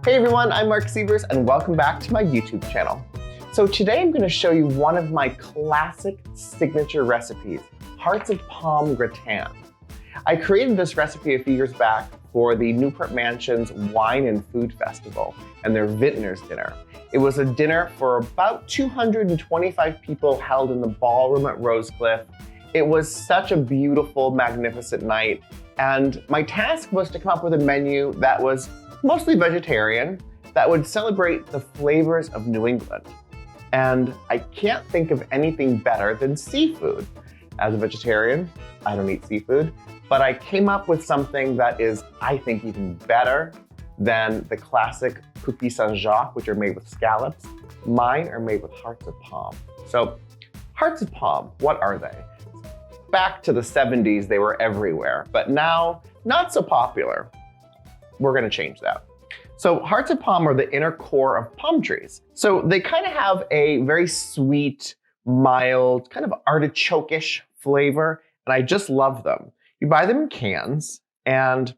Hey everyone, I'm Mark Sievers and welcome back to my YouTube channel. So today I'm going to show you one of my classic signature recipes, Hearts of Palm Gratins. I created this recipe a few years back for the Newport Mansion's Wine and Food Festival and their Vintner Dinner. It was a dinner for about 225 people held in the ballroom at Rosecliff. It was such a beautiful, magnificent night, and my task was to come up with a menu that was mostly vegetarian, that would celebrate the flavors of New England. And I can't think of anything better than seafood. As a vegetarian, I don't eat seafood, but I came up with something that is, I think, even better than the classic Coquilles Saint-Jacques, which are made with scallops. Mine are made with Hearts of Palm. So, Hearts of Palm, what are they? Back to the 70s, they were everywhere, but now, not so popular. We're gonna change that. So Hearts of Palm are the inner core of palm trees. So they kind of have a very sweet, mild, kind of artichoke-ish flavor, and I just love them. You buy them in cans, and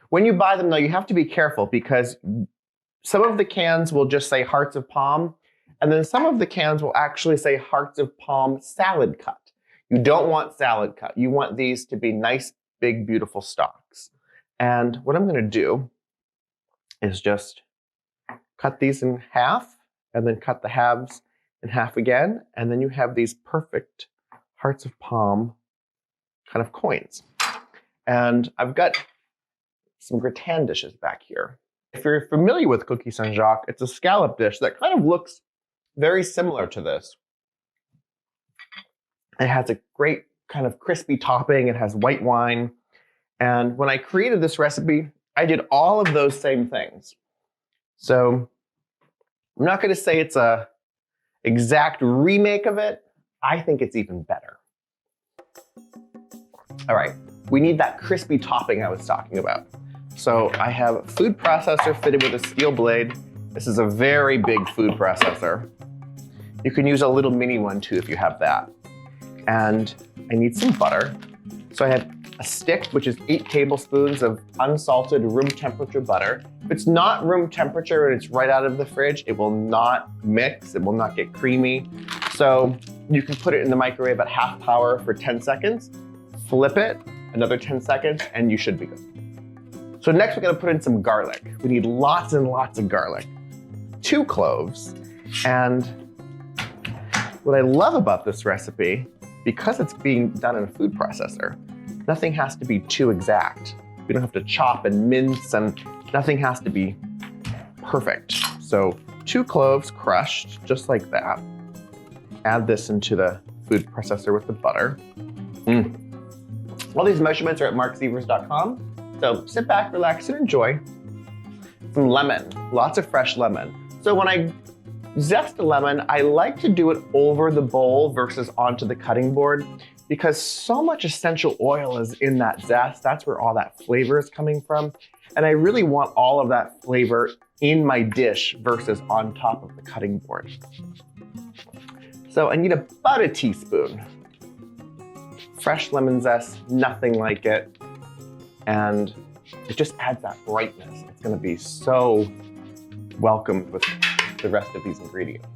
when you buy them though, you have to be careful because some of the cans will just say Hearts of Palm, and then some of the cans will actually say Hearts of Palm salad cut. You don't want salad cut. You want these to be nice, big, beautiful stalks. And what I'm gonna do is just cut these in half and then cut the halves in half again. And then you have these perfect Hearts of Palm kind of coins. And I've got some gratin dishes back here. If you're familiar with Coquilles Saint-Jacques, it's a scallop dish that kind of looks very similar to this. It has a great kind of crispy topping. It has white wine. And when I created this recipe, I did all of those same things. So I'm not going to say it's a exact remake of it. I think it's even better. All right, we need that crispy topping I was talking about. So I have a food processor fitted with a steel blade. This is a very big food processor. You can use a little mini one too if you have that. And I need some butter. So I have a stick, which is 8 tablespoons of unsalted room temperature butter. If it's not room temperature and it's right out of the fridge, it will not mix, it will not get creamy. So you can put it in the microwave at half power for 10 seconds, flip it, another 10 seconds, and you should be good. So next we're gonna put in some garlic. We need lots and lots of garlic. 2 cloves, and what I love about this recipe, because it's being done in a food processor, nothing has to be too exact. We don't have to chop and mince, and nothing has to be perfect. So 2 cloves crushed, just like that. Add this into the food processor with the butter. All these measurements are at marcsievers.com. So sit back, relax, and enjoy. Some lemon, lots of fresh lemon. So when I zest a lemon, I like to do it over the bowl versus onto the cutting board, because so much essential oil is in that zest. That's where all that flavor is coming from. And I really want all of that flavor in my dish versus on top of the cutting board. So I need about a teaspoon. Fresh lemon zest, nothing like it. And it just adds that brightness. It's gonna be so welcomed with the rest of these ingredients.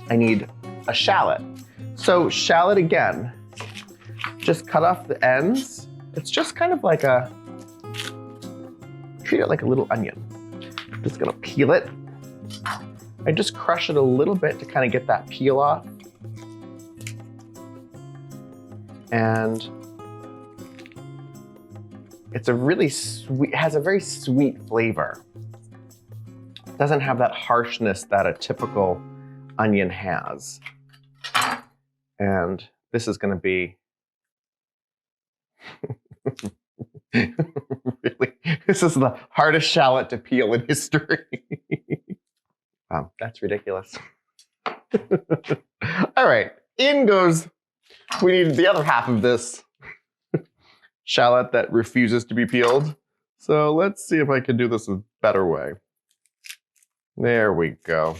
I need a shallot. So shallot again, just cut off the ends. It's just kind of like treat it like a little onion. I'm just gonna peel it. I just crush it a little bit to kind of get that peel off. And it's a really sweet, it has a very sweet flavor. It doesn't have that harshness that a typical onion has. And this is going to be really, this is the hardest shallot to peel in history. Wow, that's ridiculous. All right, in goes, we need the other half of this shallot that refuses to be peeled. So let's see if I can do this a better way. There we go.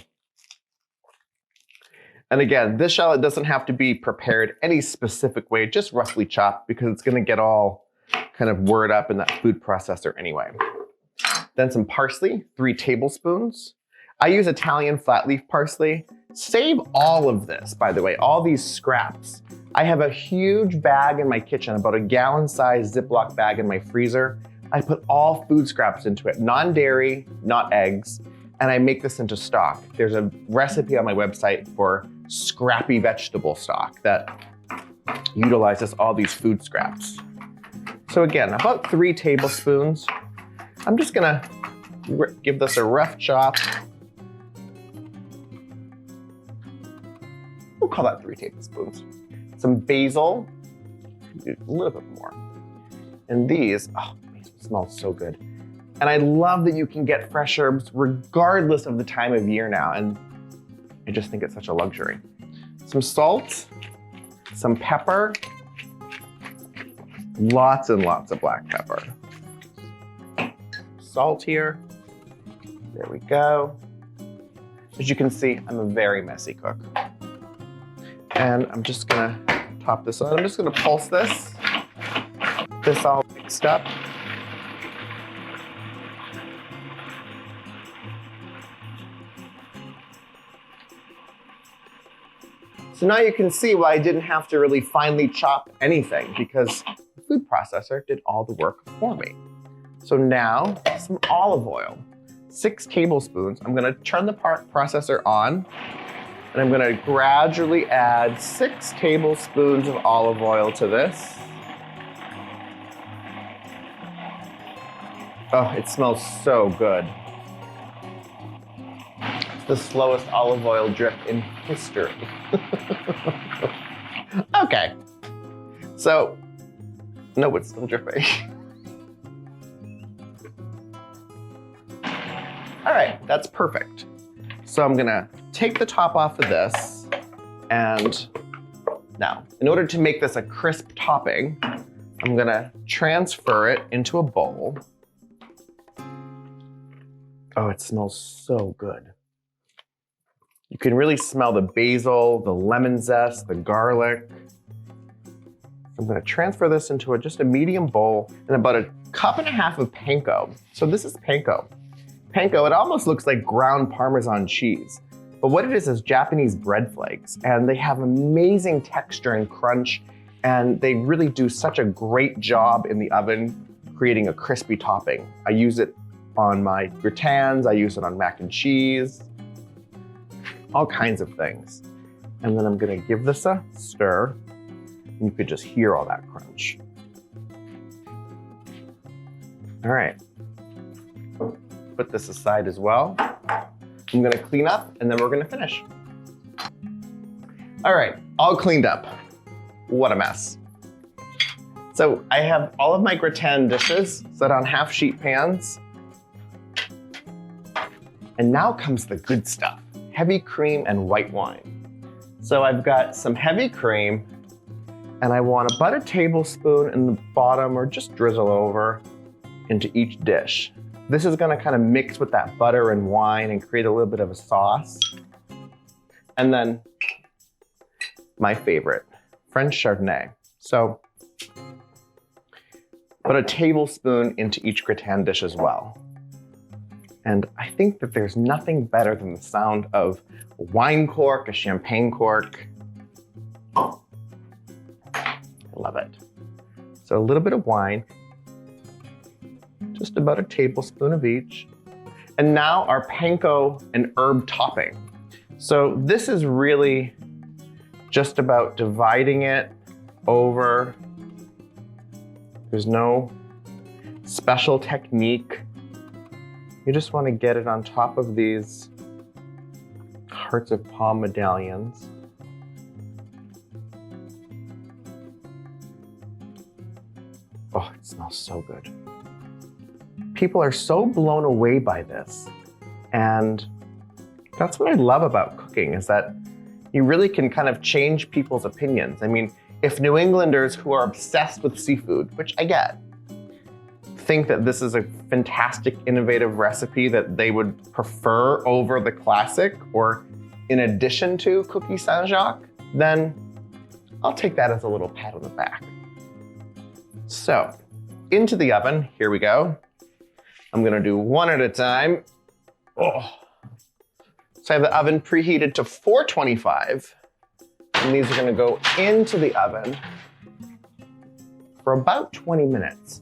And again, this shallot doesn't have to be prepared any specific way, just roughly chopped, because it's gonna get all kind of whirred up in that food processor anyway. Then some parsley, 3 tablespoons. I use Italian flat leaf parsley. Save all of this, by the way, all these scraps. I have a huge bag in my kitchen, about a gallon-sized Ziploc bag in my freezer. I put all food scraps into it, non-dairy, not eggs, and I make this into stock. There's a recipe on my website for scrappy vegetable stock that utilizes all these food scraps. So again, about 3 tablespoons. I'm just gonna give this a rough chop. We'll call that 3 tablespoons. Some basil, a little bit more. And these, oh, basil smells so good. And I love that you can get fresh herbs regardless of the time of year now. And I just think it's such a luxury. Some salt, some pepper, lots and lots of black pepper. Salt here, there we go. As you can see, I'm a very messy cook. And I'm just gonna top this on. I'm just gonna pulse this. This all mixed up. So now you can see why I didn't have to really finely chop anything, because the food processor did all the work for me. So now, some olive oil. 6 tablespoons. I'm gonna turn the processor on, and I'm gonna gradually add 6 tablespoons of olive oil to this. Oh, it smells so good. It's the slowest olive oil drip in history. Okay, so, no, it's still dripping. All right, that's perfect. So I'm gonna take the top off of this, and now, in order to make this a crisp topping, I'm gonna transfer it into a bowl. Oh, it smells so good. You can really smell the basil, the lemon zest, the garlic. I'm gonna transfer this into just a medium bowl and about 1.5 cups of panko. So this is panko. Panko, it almost looks like ground Parmesan cheese, but what it is Japanese bread flakes, and they have amazing texture and crunch, and they really do such a great job in the oven creating a crispy topping. I use it on my gratins, I use it on mac and cheese, all kinds of things. And then I'm gonna give this a stir, and you could just hear all that crunch. All right. Put this aside as well. I'm gonna clean up and then we're gonna finish. All right, all cleaned up. What a mess. So I have all of my gratin dishes set on half sheet pans. And now comes the good stuff, heavy cream and white wine. So I've got some heavy cream, and I want about 1 tablespoon in the bottom, or just drizzle over into each dish. This is gonna kind of mix with that butter and wine and create a little bit of a sauce. And then my favorite, French Chardonnay. So about 1 tablespoon into each gratin dish as well. And I think that there's nothing better than the sound of a wine cork, a champagne cork. I love it. So a little bit of wine, just about 1 tablespoon of each. And now our panko and herb topping. So this is really just about dividing it over. There's no special technique. You just want to get it on top of these Hearts of Palm medallions. Oh, it smells so good. People are so blown away by this. And that's what I love about cooking, is that you really can kind of change people's opinions. I mean, if New Englanders who are obsessed with seafood, which I get, think that this is a fantastic, innovative recipe that they would prefer over the classic, or in addition to Coquilles Saint-Jacques, then I'll take that as a little pat on the back. So, into the oven, here we go. I'm gonna do one at a time. Oh. So I have the oven preheated to 425, and these are gonna go into the oven for about 20 minutes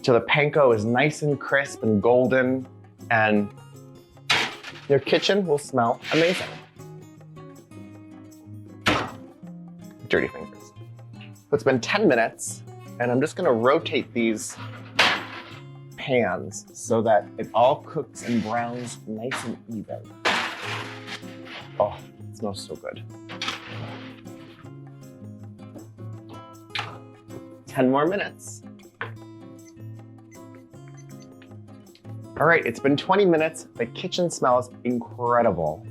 till the panko is nice and crisp and golden, and your kitchen will smell amazing. Dirty fingers. So it's been 10 minutes, and I'm just gonna rotate these pans so that it all cooks and browns nice and even. Oh, it smells so good. 10 more minutes. All right, it's been 20 minutes. The kitchen smells incredible.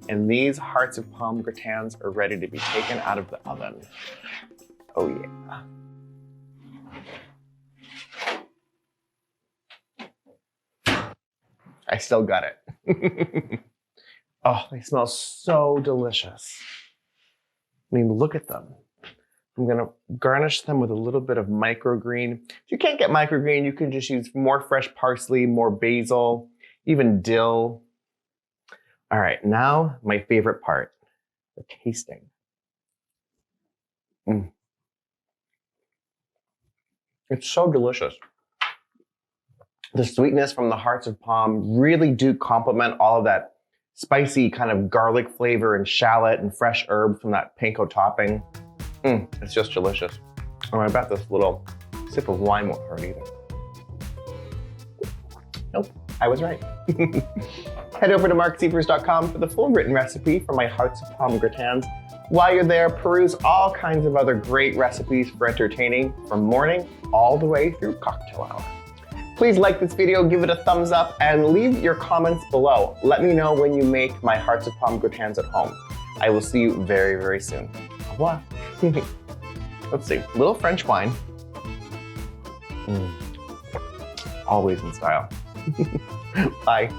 And these Hearts of Palm Gratins are ready to be taken out of the oven. Oh yeah. I still got it. Oh, they smell so delicious. I mean, look at them. I'm gonna garnish them with a little bit of microgreen. If you can't get microgreen, you can just use more fresh parsley, more basil, even dill. All right, now my favorite part, the tasting. It's so delicious. The sweetness from the Hearts of Palm really do complement all of that spicy kind of garlic flavor and shallot and fresh herbs from that panko topping. It's just delicious. Oh, I bet this little sip of wine won't hurt either. Nope, I was right. Head over to marcsievers.com for the full written recipe for my Hearts of Palm Gratins. While you're there, peruse all kinds of other great recipes for entertaining from morning all the way through cocktail hour. Please like this video, give it a thumbs up, and leave your comments below. Let me know when you make my Hearts of Palm Gratins at home. I will see you very, very soon. Au revoir. Let's see, little French wine. Always in style. Bye.